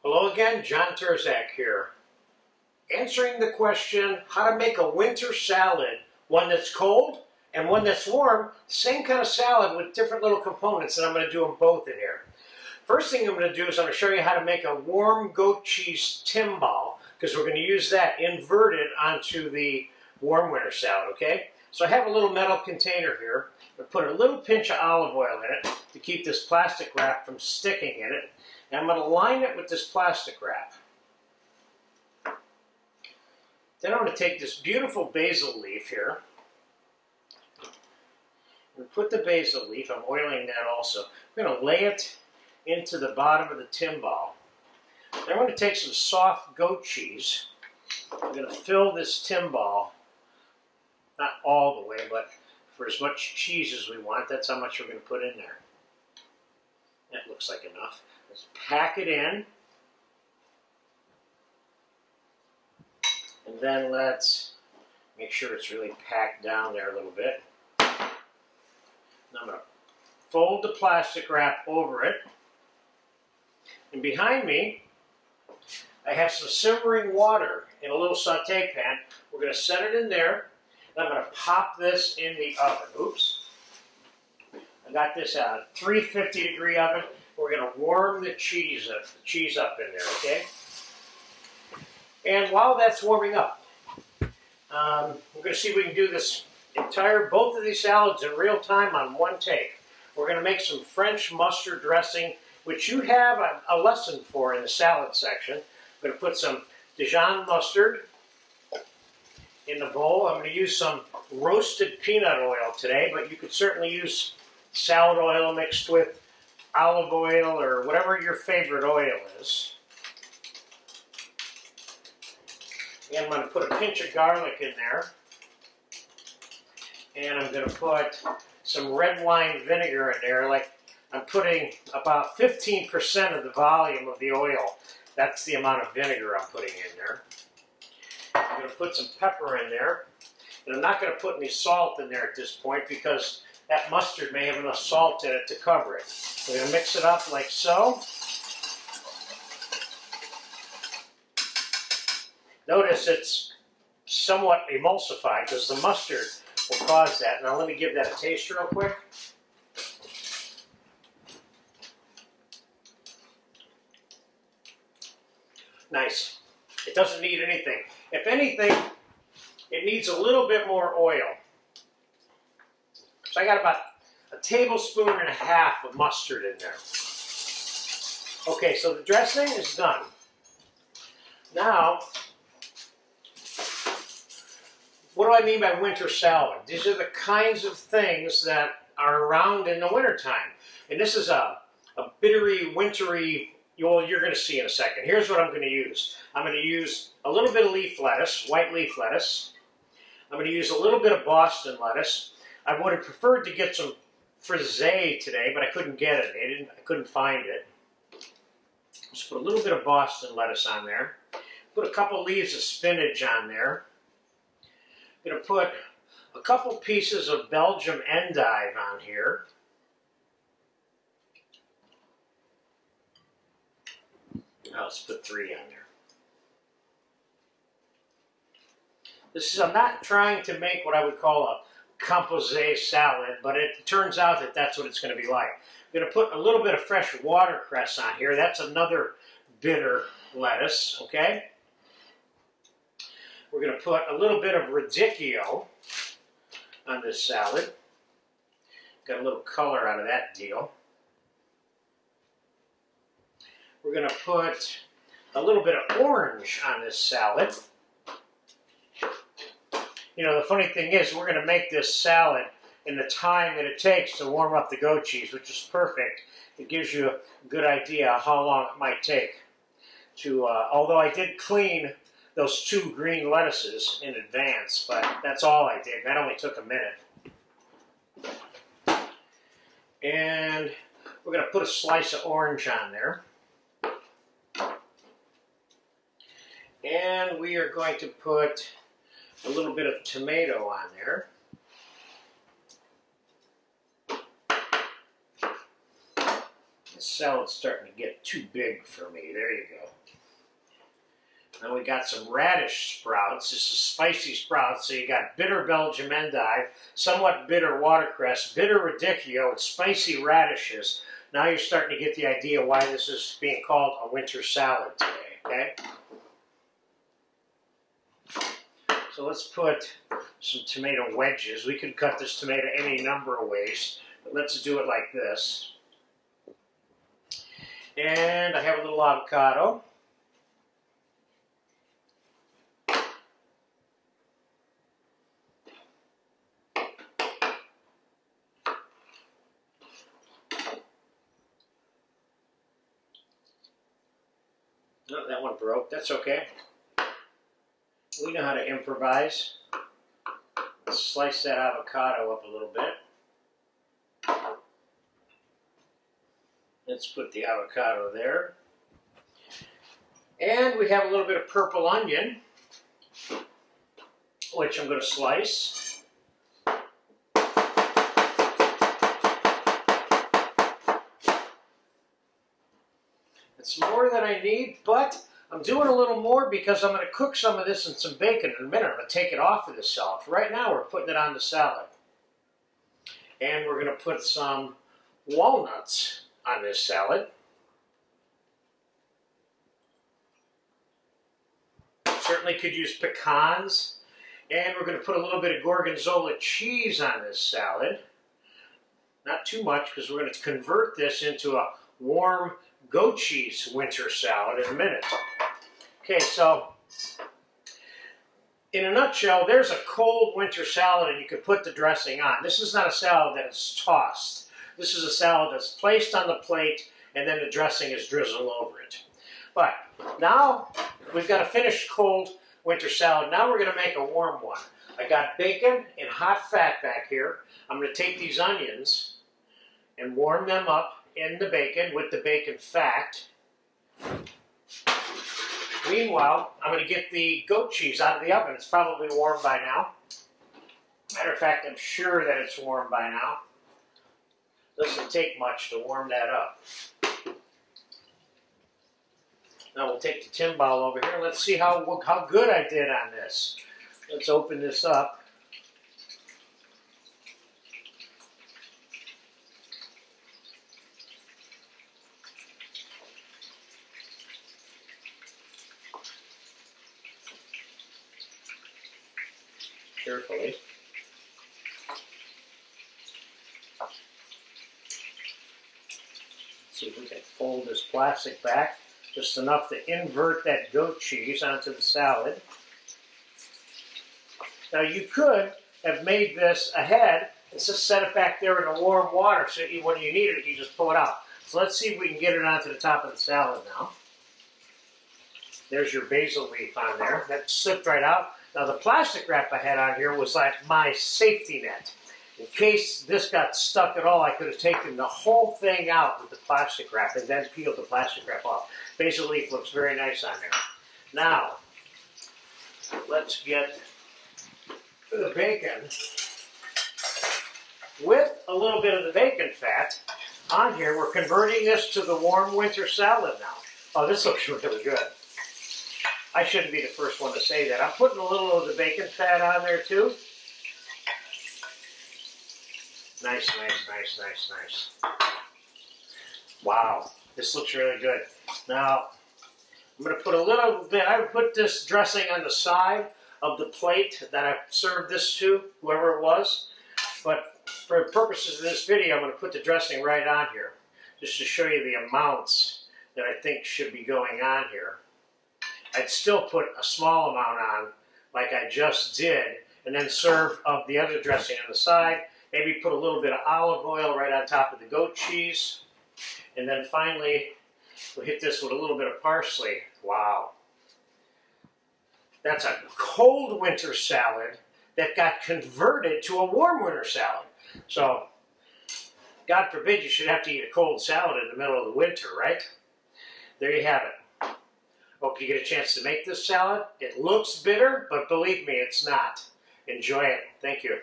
Hello again, John Terzak here. Answering the question, how to make a winter salad, one that's cold and one that's warm, same kind of salad with different little components, and I'm going to do them both in here. First thing I'm going to do is I'm going to show you how to make a warm goat cheese timbal, because we're going to use that inverted onto the warm winter salad, okay? So I have a little metal container here. I'm going to put a little pinch of olive oil in it to keep this plastic wrap from sticking in it. And I'm going to line it with this plastic wrap. Then I'm going to take this beautiful basil leaf here. And put the basil leaf, I'm oiling that also. I'm going to lay it into the bottom of the timbal. Then I'm going to take some soft goat cheese. I'm going to fill this timbal, not all the way, but for as much cheese as we want. That's how much we're going to put in there. That looks like enough. Let's pack it in. And then let's make sure it's really packed down there a little bit. Now I'm going to fold the plastic wrap over it. And behind me, I have some simmering water in a little saute pan. We're going to set it in there. And I'm going to pop this in the oven. Oops. I got this out of a 350-degree oven. We're going to warm the cheese up in there, okay? And while that's warming up, we're going to see if we can do this both of these salads in real time on one take. We're going to make some French mustard dressing, which you have a lesson for in the salad section. I'm going to put some Dijon mustard in the bowl. I'm going to use some roasted peanut oil today, but you could certainly use salad oil mixed with olive oil or whatever your favorite oil is. And I'm going to put a pinch of garlic in there. And I'm going to put some red wine vinegar in there. Like I'm putting about 15% of the volume of the oil. That's the amount of vinegar I'm putting in there. I'm going to put some pepper in there. And I'm not going to put any salt in there at this point because that mustard may have enough salt in it to cover it. We're going to mix it up like so. Notice it's somewhat emulsified because the mustard will cause that. Now let me give that a taste real quick. Nice. It doesn't need anything. If anything, it needs a little bit more oil. So I got about a tablespoon and a half of mustard in there. Okay, so the dressing is done. Now, what do I mean by winter salad? These are the kinds of things that are around in the wintertime. And this is a bittery, wintry, well, you're going to see in a second. Here's what I'm going to use. I'm going to use a little bit of leaf lettuce, white leaf lettuce. I'm going to use a little bit of Boston lettuce. I would have preferred to get some frisee today, but I couldn't get it. I couldn't find it. Just put a little bit of Boston lettuce on there. Put a couple leaves of spinach on there. I'm going to put a couple pieces of Belgium endive on here. Now let's put 3 on there. I'm not trying to make what I would call a composé salad, but it turns out that that's what it's going to be like. I'm going to put a little bit of fresh watercress on here. That's another bitter lettuce, okay? We're going to put a little bit of radicchio on this salad. Got a little color out of that deal. We're going to put a little bit of orange on this salad. You know, the funny thing is, we're going to make this salad in the time that it takes to warm up the goat cheese, which is perfect. It gives you a good idea how long it might take to, although I did clean those 2 green lettuces in advance, but that's all I did. That only took a minute. And we're going to put a slice of orange on there. And we are going to put a little bit of tomato on there. This salad's starting to get too big for me. There you go. And we got some radish sprouts. This is spicy sprouts. So you got bitter Belgium endive, somewhat bitter watercress, bitter radicchio, and spicy radishes. Now you're starting to get the idea why this is being called a winter salad today, okay? So let's put some tomato wedges. We could cut this tomato any number of ways, but let's do it like this. And I have a little avocado. No, that one broke. That's okay. We know how to improvise. Let's slice that avocado up a little bit. Let's put the avocado there. And we have a little bit of purple onion, which I'm going to slice. It's more than I need, but I'm doing a little more because I'm going to cook some of this in some bacon in a minute. I'm going to take it off of the salad. Right now we're putting it on the salad. And we're going to put some walnuts on this salad. Certainly could use pecans. And we're going to put a little bit of gorgonzola cheese on this salad. Not too much because we're going to convert this into a warm goat cheese winter salad in a minute. Okay, so in a nutshell, there's a cold winter salad and you can put the dressing on. This is not a salad that is tossed. This is a salad that's placed on the plate and then the dressing is drizzled over it. But now we've got a finished cold winter salad. Now we're going to make a warm one. I got bacon in hot fat back here. I'm going to take these onions and warm them up in the bacon with the bacon fat. Meanwhile, I'm going to get the goat cheese out of the oven. It's probably warm by now. Matter of fact, I'm sure that it's warm by now. Doesn't take much to warm that up. Now we'll take the timbale over here. Let's see how good I did on this. Let's open this up. Carefully. See if we can fold this plastic back just enough to invert that goat cheese onto the salad. Now you could have made this ahead and just set it back there in the warm water so when you need it, you just pull it out. So let's see if we can get it onto the top of the salad now. There's your basil leaf on there. That slipped right out. Now the plastic wrap I had on here was like my safety net. In case this got stuck at all, I could have taken the whole thing out with the plastic wrap and then peeled the plastic wrap off. Basil leaf looks very nice on there. Now, let's get the bacon with a little bit of the bacon fat on here. We're converting this to the warm winter salad now. Oh, this looks really good. I shouldn't be the first one to say that. I'm putting a little of the bacon fat on there too. Nice, nice, nice, nice, nice. Wow, this looks really good. Now, I'm going to put a little bit, I would put this dressing on the side of the plate that I served this to, whoever it was. But for purposes of this video, I'm going to put the dressing right on here, just to show you the amounts that I think should be going on here. I'd still put a small amount on, like I just did, and then serve of the other dressing on the side. Maybe put a little bit of olive oil right on top of the goat cheese. And then finally, we'll hit this with a little bit of parsley. Wow. That's a cold winter salad that got converted to a warm winter salad. So, God forbid you should have to eat a cold salad in the middle of the winter, right? There you have it. Hope you get a chance to make this salad. It looks bitter, but believe me, it's not. Enjoy it. Thank you.